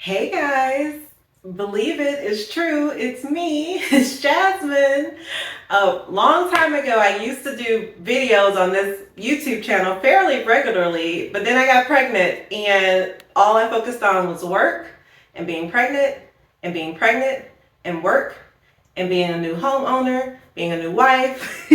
Hey guys, believe it, it's true. It's me, it's Jasmine. A long time ago, I used to do videos on this YouTube channel fairly regularly, but then I got pregnant and all I focused on was work and being pregnant and being pregnant and work and being a new homeowner, being a new wife.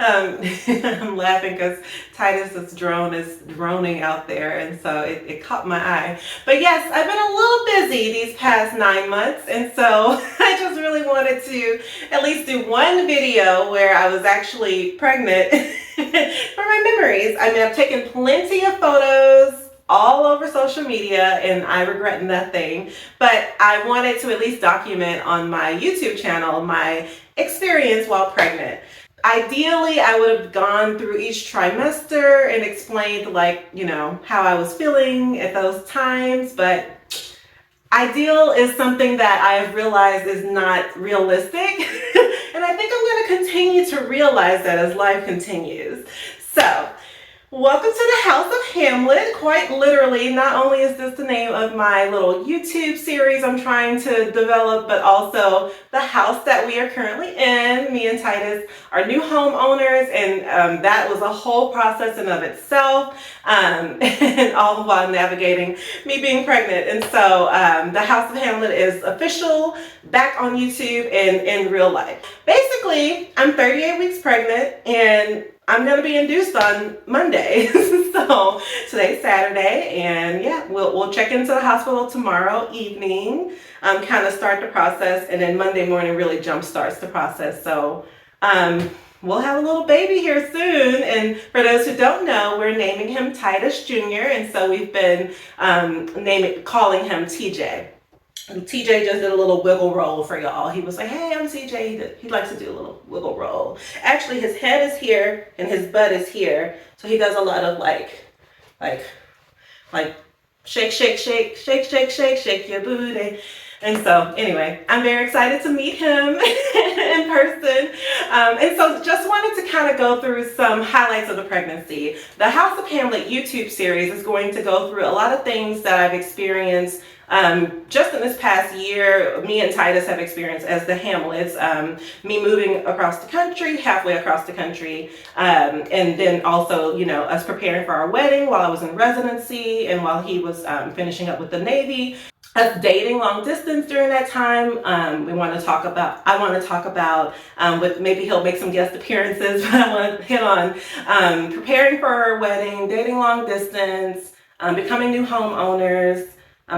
I'm laughing because Titus's drone is droning out there, and so it caught my eye. But yes, I've been a little busy these past 9 months, and so I just really wanted to at least do one video where I was actually pregnant for my memories. I mean, I've taken plenty of photos all over social media and I regret nothing, but I wanted to at least document on my YouTube channel my experience while pregnant. Ideally, I would have gone through each trimester and explained, like, how I was feeling at those times, but ideal is something that I've realized is not realistic. And I think I'm going to continue to realize that as life continues. So, welcome to the House of Hamlet. Quite literally, not only is this the name of my little YouTube series I'm trying to develop, but also the house that we are currently in. Me and Titus are new homeowners, and that was a whole process in of itself, and all while navigating me being pregnant. And so the House of Hamlet is official, back on YouTube and in real life. Basically, I'm 38 weeks pregnant, and I'm going to be induced on Monday. So today's Saturday, and yeah, we'll check into the hospital tomorrow evening, kind of start the process, and then Monday morning really jump starts the process. So we'll have a little baby here soon. And for those who don't know, we're naming him Titus Jr., and so we've been calling him TJ. And TJ just did a little wiggle roll for y'all. He was like, "Hey, I'm TJ." He likes to do a little wiggle roll. Actually, his head is here and his butt is here. So he does a lot of like shake, shake, shake, shake, shake, shake, shake your booty. And so anyway, I'm very excited to meet him in person. And so just wanted to kind of go through some highlights of the pregnancy. The House of Hamlet YouTube series is going to go through a lot of things that I've experienced just in this past year. Me and Titus have experienced as the Hamlets, me moving across the country, halfway across the country, and then also, us preparing for our wedding while I was in residency and while he was finishing up with the Navy. Us dating long distance during that time. I want to talk about, with maybe he'll make some guest appearances, but I want to hit on preparing for our wedding, dating long distance, becoming new homeowners,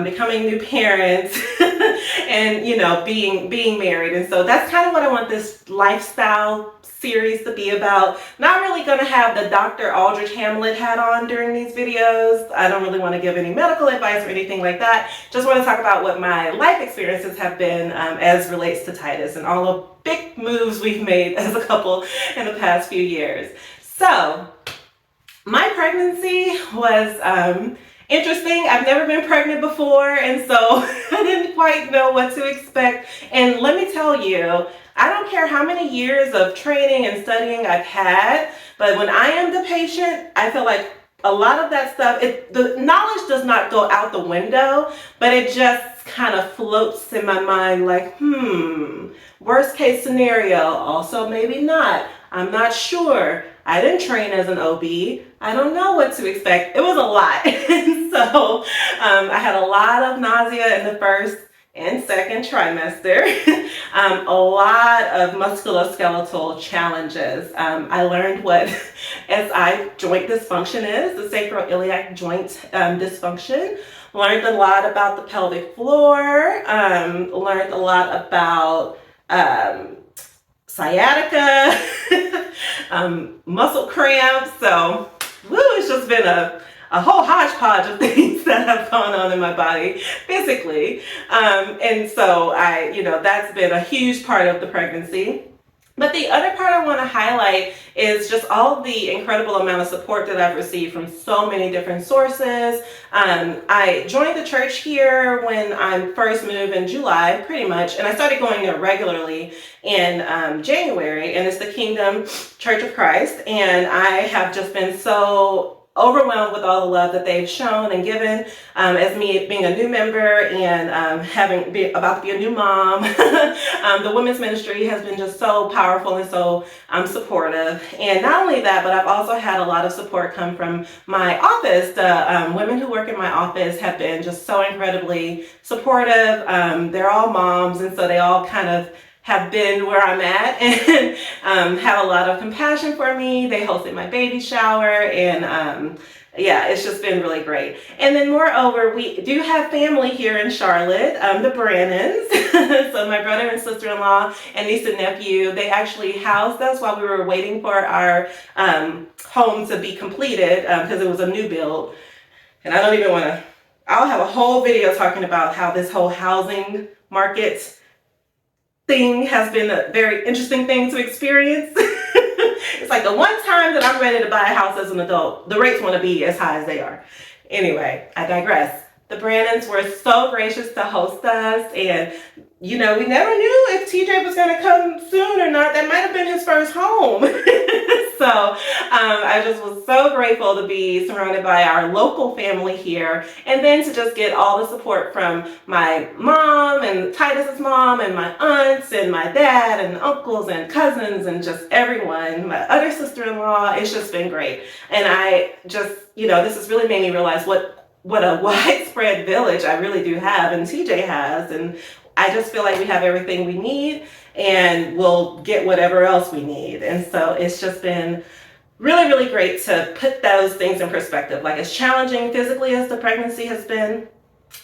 becoming new parents, and being married. And so that's kind of what I want this lifestyle series to be about. Not really going to have the Dr. Aldrich Hamlet hat on during these videos. I don't really want to give any medical advice or anything like that. Just want to talk about what my life experiences have been as relates to Titus and all the big moves we've made as a couple in the past few years. So my pregnancy was interesting. I've never been pregnant before, and so I didn't quite know what to expect. And let me tell you, I don't care how many years of training and studying I've had, but when I am the patient, I feel like a lot of that stuff, the knowledge does not go out the window, but it just kind of floats in my mind like, worst case scenario, also maybe not. I'm not sure. I didn't train as an OB. I don't know what to expect. It was a lot. And so I had a lot of nausea in the first and second trimester, a lot of musculoskeletal challenges. I learned what SI joint dysfunction is, the sacroiliac joint dysfunction. Learned a lot about the pelvic floor, learned a lot about sciatica, muscle cramps. So, it's just been a whole hodgepodge of things that have gone on in my body physically. And so that's been a huge part of the pregnancy. But the other part I want to highlight is just all the incredible amount of support that I've received from so many different sources. I joined the church here when I first moved in July, pretty much, and I started going there regularly in January, and it's the Kingdom Church of Christ, and I have just been so overwhelmed with all the love that they've shown and given, as me being a new member and about to be a new mom. The women's ministry has been just so powerful and so supportive. And not only that, but I've also had a lot of support come from my office. The women who work in my office have been just so incredibly supportive. They're all moms, and so they all kind of have been where I'm at and have a lot of compassion for me. They hosted my baby shower, and yeah, it's just been really great. And then moreover, we do have family here in Charlotte, the Brannons. So my brother and sister-in-law and niece and nephew, they actually housed us while we were waiting for our home to be completed, because it was a new build. And I don't even want to, I'll have a whole video talking about how this whole housing market thing has been a very interesting thing to experience. It's like the one time that I'm ready to buy a house as an adult, the rates want to be as high as they are. Anyway, I digress. The Brannons were so gracious to host us, and you know, we never knew if TJ was going to come soon or not. That might have been his first home. So I just was so grateful to be surrounded by our local family here, and then to just get all the support from my mom and Titus's mom and my aunts and my dad and uncles and cousins and just everyone, my other sister-in-law. It's just been great. And I just, you know, this has really made me realize what a widespread village I really do have, and TJ has, and I just feel like we have everything we need, and we'll get whatever else we need. And so it's just been really, really great to put those things in perspective. Like, as challenging physically as the pregnancy has been,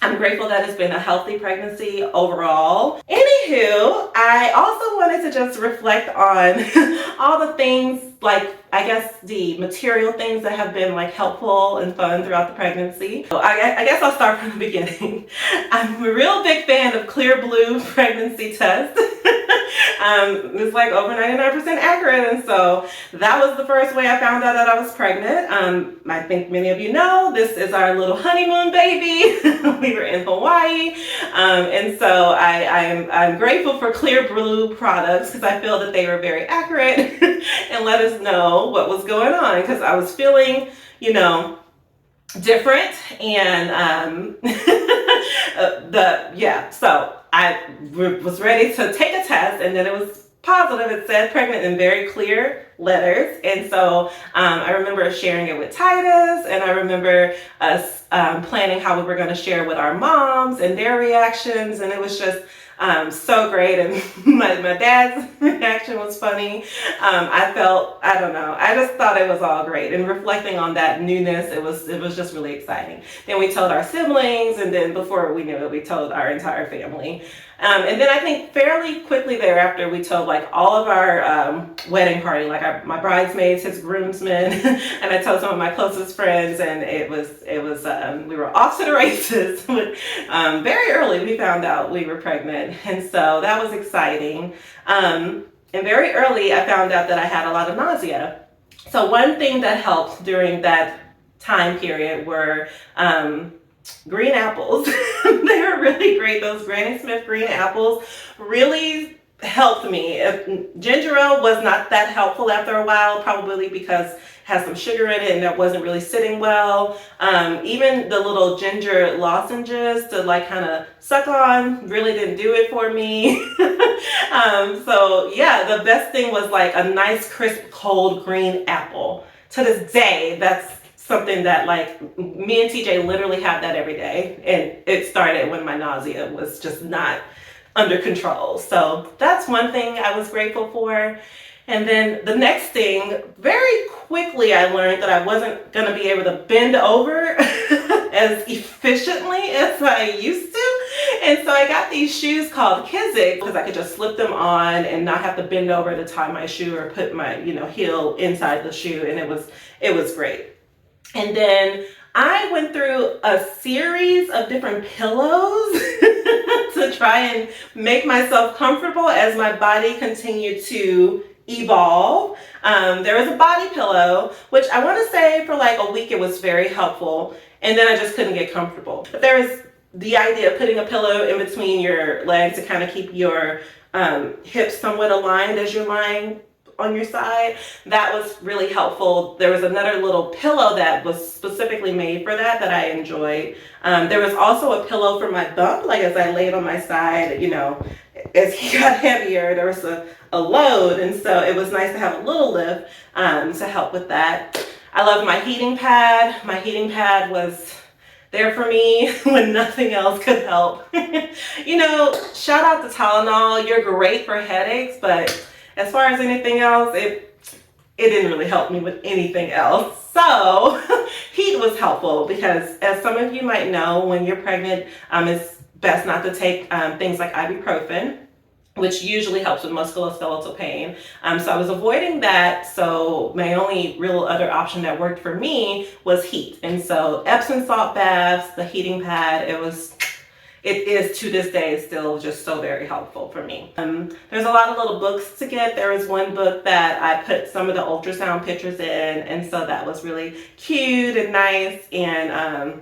I'm grateful that it's been a healthy pregnancy overall. Anywho, I also wanted to just reflect on all the things, like, I guess the material things that have been like helpful and fun throughout the pregnancy. So I guess I'll start from the beginning. I'm a real big fan of Clear Blue pregnancy test. It's like over 99% accurate, and so that was the first way I found out that I was pregnant. I think many of you know this is our little honeymoon baby. We were in Hawaii, and so I'm grateful for Clear Blue products, because I feel that they were very accurate and let us know what was going on, because I was feeling, you know, different, and so I was ready to take a test, and then it was positive. It said pregnant in very clear letters, and so I remember sharing it with Titus, and I remember us planning how we were going to share with our moms and their reactions, and it was just so great. And my dad's reaction was funny. I don't know, I just thought it was all great, and reflecting on that newness, it was just really exciting. Then we told our siblings, and then before we knew it, we told our entire family. And then I think fairly quickly thereafter, we told like all of our wedding party, like my bridesmaids, his groomsmen, and I told some of my closest friends, and it was we were off to the races. Very early we found out we were pregnant, and so that was exciting. And very early I found out that I had a lot of nausea. So one thing that helped during that time period were green apples. They were really great. Those Granny Smith green apples really helped me. Ginger ale was not that helpful after a while, probably because it has some sugar in it and it wasn't really sitting well. Even the little ginger lozenges to like kind of suck on really didn't do it for me. So yeah, the best thing was like a nice crisp cold green apple. To this day, that's something that like me and TJ literally have that every day, and it started when my nausea was just not under control. So that's one thing I was grateful for. And then the next thing, very quickly I learned that I wasn't going to be able to bend over as efficiently as I used to. And so I got these shoes called Kizik, because I could just slip them on and not have to bend over to tie my shoe or put my, heel inside the shoe, and it was great. And then I went through a series of different pillows to try and make myself comfortable as my body continued to evolve. There was a body pillow, which I want to say for like a week it was very helpful, and then I just couldn't get comfortable. But there was the idea of putting a pillow in between your legs to kind of keep your hips somewhat aligned as you're lying on your side. That was really helpful. There was another little pillow that was specifically made for that I enjoyed. There was also a pillow for my bump, like as I laid on my side, you know, as he got heavier, there was a load, and so it was nice to have a little lift to help with that. I love my heating pad. My heating pad was there for me when nothing else could help. You know, shout out to Tylenol. You're great for headaches, but as far as anything else, it didn't really help me with anything else. So heat was helpful because, as some of you might know, when you're pregnant, it's best not to take things like ibuprofen, which usually helps with musculoskeletal pain. So I was avoiding that. So my only real other option that worked for me was heat. And so Epsom salt baths, the heating pad, it is to this day still just so very helpful for me. There's a lot of little books to get. There was one book that I put some of the ultrasound pictures in, and so that was really cute and nice. And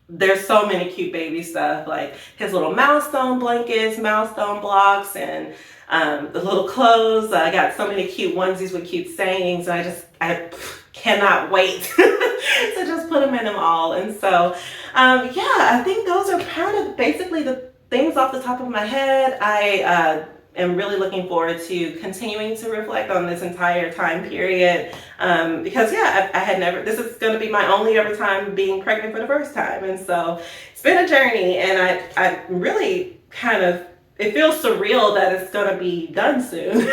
there's so many cute baby stuff, like his little milestone blankets, milestone blocks, and the little clothes. I got so many cute onesies with cute sayings. I cannot wait to just put them in them all. And so, yeah, I think those are kind of basically the things off the top of my head. I am really looking forward to continuing to reflect on this entire time period, because yeah, I had never, this is going to be my only ever time being pregnant for the first time. And so it's been a journey, and I really kind of, it feels surreal that it's going to be done soon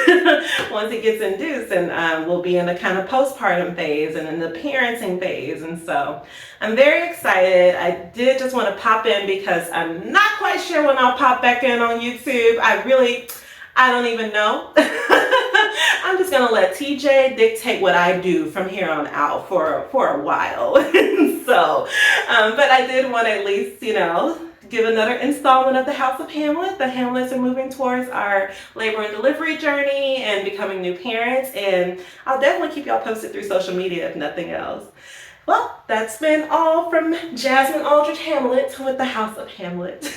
once it gets induced, and we'll be in the kind of postpartum phase and in the parenting phase. And so I'm very excited. I did just want to pop in because I'm not quite sure when I'll pop back in on YouTube. I don't even know. I'm just gonna let TJ dictate what I do from here on out for a while. So, but I did want to at least, you know, give another installment of the House of Hamlet. The Hamlets are moving towards our labor and delivery journey and becoming new parents, and I'll definitely keep y'all posted through social media if nothing else. Well, that's been all from Jasmin Aldridge Hamlet with the House of Hamlet.